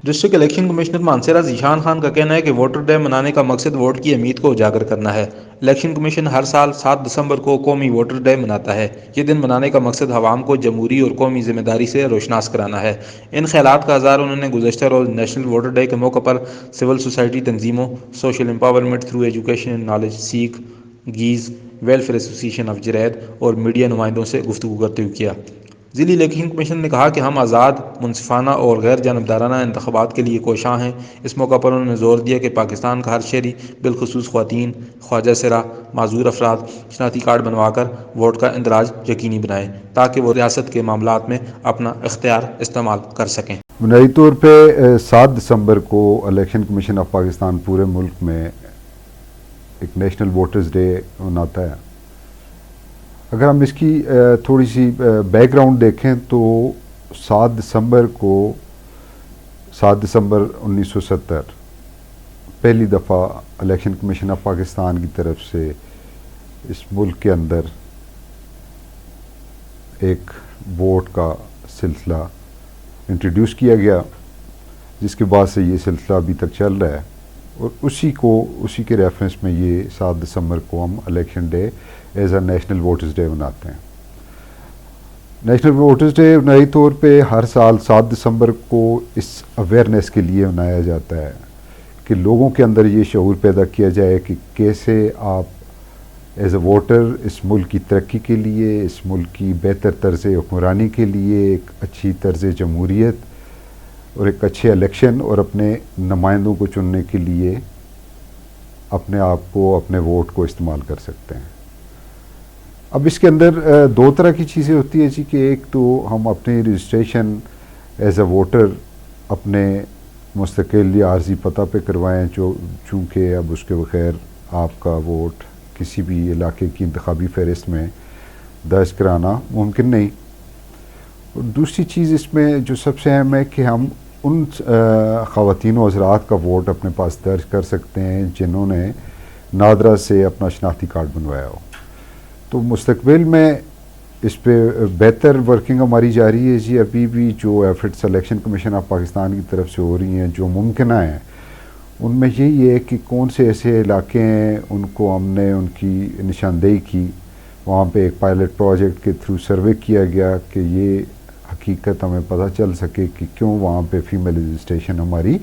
District election commissioner Mansehra Zeeshan Khan کا کہنا ہے کہ ووٹر ڈے منانے کا مقصد ووٹ کی اہمیت کو اجاگر کرنا ہے۔ الیکشن کمیشن ہر سال 7 دسمبر کو قومی ووٹر ڈے مناتا ہے۔ یہ دن منانے کا مقصد عوام کو جمہوری اور قومی ذمہ داری سے روشناس کرانا ہے۔ ان خیالات کا اظہار انہوں نے گزشتہ روز نیشنل ووٹر ڈے کے موقع پر سول سوسائٹی تنظیموں، social empowerment through education and knowledge, سیکھ، گیز ویلفیئر ایسوسی ایشن آف جرید اور میڈیا نمائندوں سے گفتگو کرتے ہوئے کیا۔ ضلعی الیکشن کمیشن نے کہا کہ ہم آزاد، منصفانہ اور غیر جانبدارانہ انتخابات کے لیے کوشاں ہیں۔ اس موقع پر انہوں نے زور دیا کہ پاکستان کا ہر شہری، بالخصوص خواتین، خواجہ سرا، معذور افراد، شناختی کارڈ بنوا کر ووٹ کا اندراج یقینی بنائے تاکہ وہ ریاست کے معاملات میں اپنا اختیار استعمال کر سکیں۔ بنیادی طور پہ 7 دسمبر کو الیکشن کمیشن آف پاکستان پورے ملک میں ایک نیشنل ووٹرز ڈے مناتا ہے۔ اگر ہم اس کی تھوڑی سی بیک گراؤنڈ دیکھیں تو 7 دسمبر 1970 پہلی دفعہ الیکشن کمیشن آف پاکستان کی طرف سے اس ملک کے اندر ایک ووٹ کا سلسلہ انٹروڈیوس کیا گیا، جس کے بعد سے یہ سلسلہ ابھی تک چل رہا ہے، اور اسی کے ریفرنس میں یہ 7 دسمبر کو ہم election day as a national voters day مناتے ہیں۔ نیشنل ووٹرز ڈے بنیادی طور پہ ہر سال 7 دسمبر کو اس اویئرنیس کے لیے منایا جاتا ہے کہ لوگوں کے اندر یہ شعور پیدا کیا جائے کہ کیسے آپ ایز اے ووٹر اس ملک کی ترقی کے لیے، اس ملک کی بہتر طرز حکمرانی کے لیے، ایک اچھی طرز جمہوریت اور ایک اچھے الیکشن اور اپنے نمائندوں کو چننے کے لیے اپنے آپ کو، اپنے ووٹ کو استعمال کر سکتے ہیں۔ اب اس کے اندر 2 طرح کی چیزیں ہوتی ہیں جی، کہ ایک تو ہم اپنی رجسٹریشن ایز اے ووٹر اپنے مستقل یا عارضی پتہ پہ کروائیں، چونکہ اب اس کے بغیر آپ کا ووٹ کسی بھی علاقے کی انتخابی فہرست میں درج کرانا ممکن نہیں۔ اور دوسری چیز اس میں جو سب سے اہم ہے کہ ہم ان خواتین و حضرات کا ووٹ اپنے پاس درج کر سکتے ہیں جنہوں نے نادرا سے اپنا شناختی کارڈ بنوایا ہو۔ تو مستقبل میں اس پہ بہتر ورکنگ ہماری جاری ہے جی۔ ابھی بھی جو efforts election commission of Pakistan کی طرف سے ہو رہی ہیں، جو ممکنہ ہیں، ان میں یہی ہے کہ کون سے ایسے علاقے ہیں، ان کو ہم نے ان کی نشاندہی کی، وہاں پہ ایک پائلٹ پروجیکٹ کے تھرو سروے کیا گیا کہ یہ حقیقت ہمیں پتہ چل سکے کہ کیوں وہاں پہ فیمیل رجسٹریشن ہماری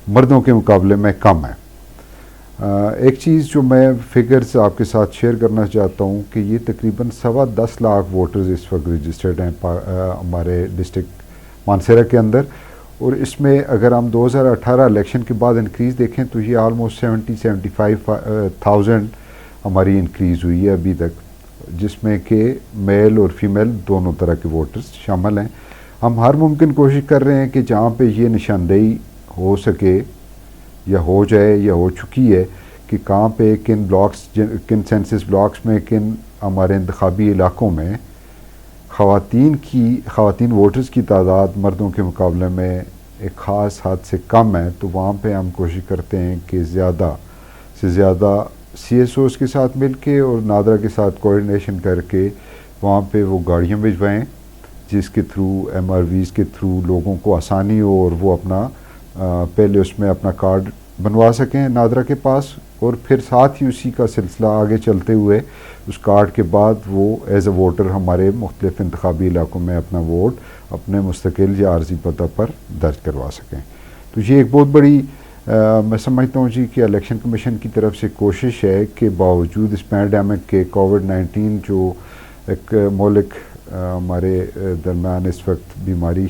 مردوں کے مقابلے میں کم ہے۔ ایک چیز جو میں فگرز آپ کے ساتھ شیئر کرنا چاہتا ہوں کہ یہ تقریباً 10.25 لاکھ ووٹرز اس وقت رجسٹرڈ ہیں ہمارے ڈسٹرکٹ مانسیرہ کے اندر، اور اس میں اگر ہم 2018 الیکشن کے بعد انکریز دیکھیں تو یہ آلموسٹ 70-75,000 ہماری انکریز ہوئی ہے ابھی تک، جس میں کہ میل اور فیمیل دونوں طرح کے ووٹرز شامل ہیں۔ ہم ہر ممکن کوشش کر رہے ہیں کہ جہاں پہ یہ نشاندہی ہو سکے یا ہو جائے یا ہو چکی ہے کہ کہاں پہ کن بلاکس، کن سینسس بلاکس میں، کن ہمارے انتخابی علاقوں میں خواتین ووٹرز کی تعداد مردوں کے مقابلے میں ایک خاص حد سے کم ہے، تو وہاں پہ ہم کوشش کرتے ہیں کہ زیادہ سے زیادہ سی ایس اوز کے ساتھ مل کے اور نادرا کے ساتھ کوآرڈینیشن کر کے وہاں پہ وہ گاڑیاں بھجوائیں جس کے تھرو ایم آر ویز کے تھرو لوگوں کو آسانی ہو اور وہ اپنا پہلے اس میں اپنا کارڈ بنوا سکیں نادرا کے پاس، اور پھر ساتھ ہی اسی کا سلسلہ آگے چلتے ہوئے اس کارڈ کے بعد وہ ایز اے ووٹر ہمارے مختلف انتخابی علاقوں میں اپنا ووٹ اپنے مستقل یا عارضی پتہ پر درج کروا سکیں۔ تو یہ ایک بہت بڑی میں سمجھتا ہوں جی کہ الیکشن کمیشن کی طرف سے کوشش ہے کہ باوجود اس پینڈیمک کے کووڈ-19 جو ایک مولک ہمارے درمیان اس وقت بیماری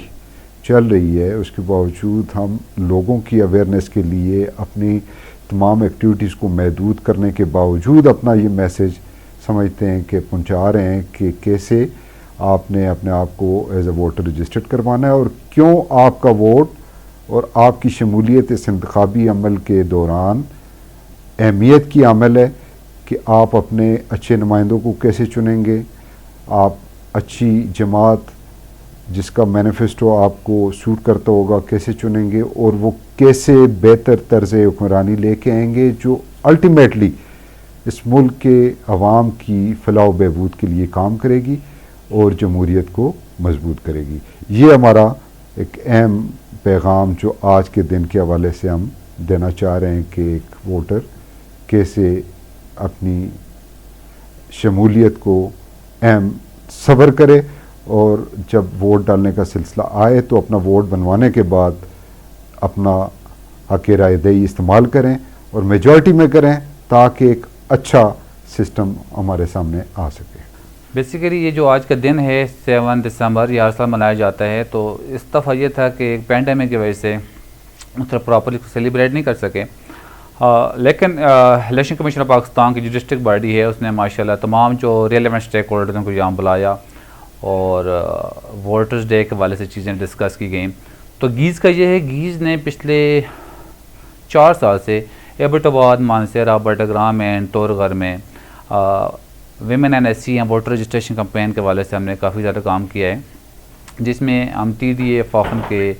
چل رہی ہے، اس کے باوجود ہم لوگوں کی اویئرنیس کے لیے اپنی تمام ایکٹیویٹیز کو محدود کرنے کے باوجود اپنا یہ میسیج سمجھتے ہیں کہ پہنچا رہے ہیں کہ کیسے آپ نے اپنے آپ کو ایز اے ووٹر رجسٹرڈ کروانا ہے، اور کیوں آپ کا ووٹ اور آپ کی شمولیت اس انتخابی عمل کے دوران اہمیت کی عمل ہے کہ آپ اپنے اچھے نمائندوں کو کیسے چنیں گے، آپ اچھی جماعت جس کا مینیفیسٹو آپ کو سوٹ کرتا ہوگا کیسے چنیں گے، اور وہ کیسے بہتر طرز حکمرانی لے کے آئیں گے جو الٹیمیٹلی اس ملک کے عوام کی فلاح و بہبود کے لیے کام کرے گی اور جمہوریت کو مضبوط کرے گی۔ یہ ہمارا ایک اہم پیغام جو آج کے دن کے حوالے سے ہم دینا چاہ رہے ہیں کہ ایک ووٹر کیسے اپنی شمولیت کو اہم صبر کرے اور جب ووٹ ڈالنے کا سلسلہ آئے تو اپنا ووٹ بنوانے کے بعد اپنا حق رائے دہی استعمال کریں اور میجورٹی میں کریں تاکہ ایک اچھا سسٹم ہمارے سامنے آ سکے. بیسیکلی یہ جو آج کا دن ہے 7 دسمبر یہ ہر سال منایا جاتا ہے, تو اس دفعہ یہ تھا کہ ایک پینڈیمک کی وجہ سے اس طرح پراپرلی سیلیبریٹ نہیں کر سکے, لیکن الیکشن کمیشن آف پاکستان کی جو ڈسٹرکٹ باڈی ہے اس نے ماشاءاللہ تمام جو ریلیونٹ اسٹیک ہولڈروں کو یہاں بلایا اور ووٹرز ڈے کے حوالے سے چیزیں ڈسکس کی گئیں. تو گیز کا یہ ہے, گیز نے پچھلے 4 سال سے ایبٹ آباد, مانسہرہ, بٹگرام اینڈ تورغر میں ویمن این ایس سی یا ووٹر رجسٹریشن کمپین کے حوالے سے ہم نے کافی زیادہ کام کیا ہے, جس میں ہم ٹی ڈی اے فافن کے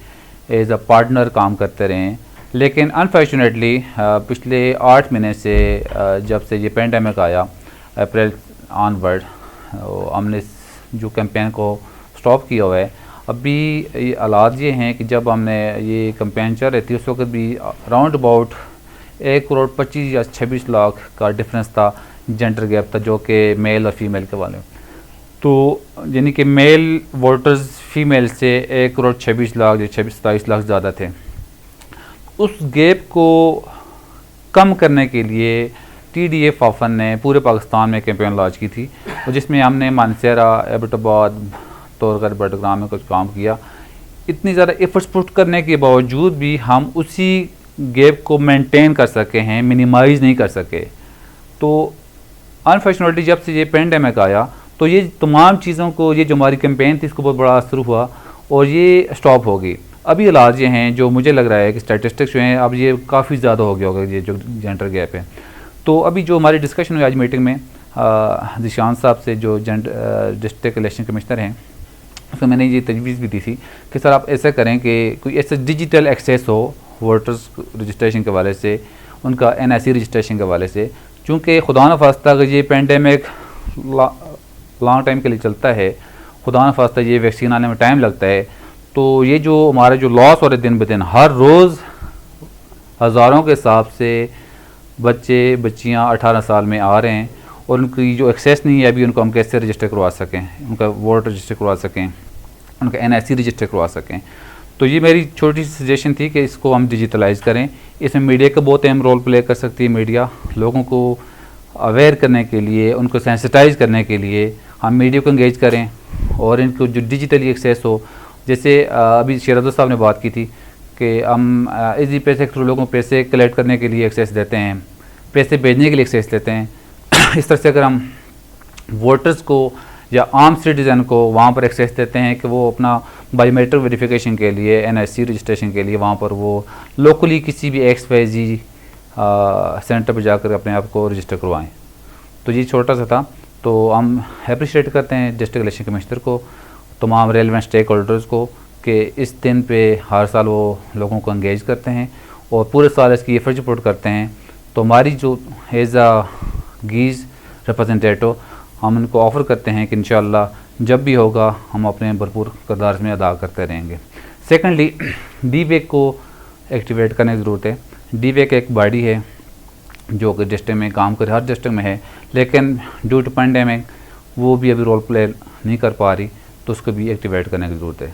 ایز اے پارٹنر کام کرتے رہے ہیں. لیکن انفارچونیٹلی پچھلے 8 مہینے سے جب سے یہ پینڈیمک آیا اپریل آن ورڈ, ہم نے جو کیمپین کو سٹاپ کیا ہوا ہے. ابھی حالات یہ ہیں کہ جب ہم نے یہ کیمپین چل رہی تھی اس وقت بھی راؤنڈ اباؤٹ 1.25 یا 26 لاکھ کا ڈفرینس تھا, جینڈر گیپ تھا, جو کہ میل اور فیمیل کے والے. تو یعنی کہ میل ووٹرز فیمیل سے 1.26 لاکھ یا 27 لاکھ زیادہ تھے. اس گیپ کو کم کرنے کے لیے ٹی ڈی اے فافن نے پورے پاکستان میں کیمپین لانچ کی تھی, اور جس میں ہم نے مانسہرہ, ایبٹ آباد, تورغر, بٹگرام میں کچھ کام کیا. اتنی زیادہ ایفرٹس پٹ کرنے کے باوجود بھی ہم اسی گیپ کو مینٹین کر سکے ہیں, منیمائز نہیں کر سکے. تو انفارچونیٹلی جب سے یہ پینڈیمک آیا تو یہ تمام چیزوں کو, یہ جو ہماری کیمپین تھی اس کو بہت بڑا اثر ہوا اور یہ اسٹاپ ہو گئی. ابھی حالات یہ ہیں جو مجھے لگ رہا ہے کہ اسٹیٹسٹکس جو ہیں اب یہ کافی زیادہ ہو گیا ہوگا یہ جو جینڈر گیپ ہے. تو ابھی جو ہماری ڈسکشن ہوئی آج میٹنگ میں ذیشان صاحب سے جو ڈسٹرکٹ الیکشن کمشنر ہیں, اس میں نے یہ تجویز بھی دی تھی کہ سر آپ ایسا کریں کہ کوئی ایسا ڈیجیٹل ایکسیس ہو ووٹرز رجسٹریشن کے حوالے سے, ان کا این آئی سی رجسٹریشن کے حوالے سے, چونکہ خدا نخواستہ اگر یہ پینڈیمک لانگ ٹائم کے لیے چلتا ہے, خدا نخواستہ یہ ویکسین آنے میں ٹائم لگتا ہے, تو یہ جو ہمارے جو لاس ہو رہے دن بدن ہر روز ہزاروں کے حساب سے بچے بچیاں 18 سال میں آ رہے ہیں, اور ان کی جو ایکسیس نہیں ہے ابھی ان کو ہم کیسے رجسٹر کروا سکیں, ان کا ووٹ رجسٹر کروا سکیں, ان کا این آئی سی رجسٹر کروا سکیں. تو یہ میری چھوٹی سی سجیشن تھی کہ اس کو ہم ڈیجیٹلائز کریں. اس میں میڈیا کا بہت اہم رول پلے کر سکتی ہے. میڈیا لوگوں کو اویئر کرنے کے لیے, ان کو سینسٹائز کرنے کے لیے ہم میڈیا کو انگیج کریں, اور ان کو جو ڈیجیٹلی ایکسیس ہو, جیسے ابھی شیرازہ صاحب نے بات کی تھی کہ ہم ایزی پیسے کے تھرو لوگوں کو پیسے کلیکٹ کرنے کے لیے ایکسیس دیتے ہیں, پیسے بھیجنے کے لیے ایکسیس دیتے ہیں. اس طرح سے اگر ہم ووٹرز کو یا عام سٹیزن کو وہاں پر ایکسیس دیتے ہیں کہ وہ اپنا بایو میٹرک ویریفیکیشن کے لیے, این آئی سی رجسٹریشن کے لیے وہاں پر وہ لوکلی کسی بھی ایکس وائی زی سینٹر پہ جا کر اپنے آپ کو رجسٹر کروائیں. تو یہ چھوٹا سا تھا. تو ہم اپریشیٹ کرتے ہیں ڈسٹرکٹ الیکشن کمشنر کو, تمام ریلیونٹ اسٹیک ہولڈرز کو, کہ اس دن پہ ہر سال وہ لوگوں کو انگیج کرتے ہیں اور پورے سال اس کی ایفرٹ پٹ کرتے ہیں. تو ہماری جو ایز اے گیز ریپرزنٹیٹو ہم ان کو آفر کرتے ہیں کہ انشاءاللہ جب بھی ہوگا ہم اپنے بھرپور کردار میں ادا کرتے رہیں گے. سیکنڈلی ڈی ویک کو ایکٹیویٹ کرنے کی ضرورت ہے. ڈی ویک ایک باڈی ہے جو کہ ڈسٹرکٹ میں کام کرے, ہر ڈسٹرکٹ میں ہے, لیکن ڈیو ٹو پینڈیمک وہ بھی ابھی رول پلے نہیں کر پا رہی, تو اس کو بھی ایکٹیویٹ کرنے کی ضرورت ہے.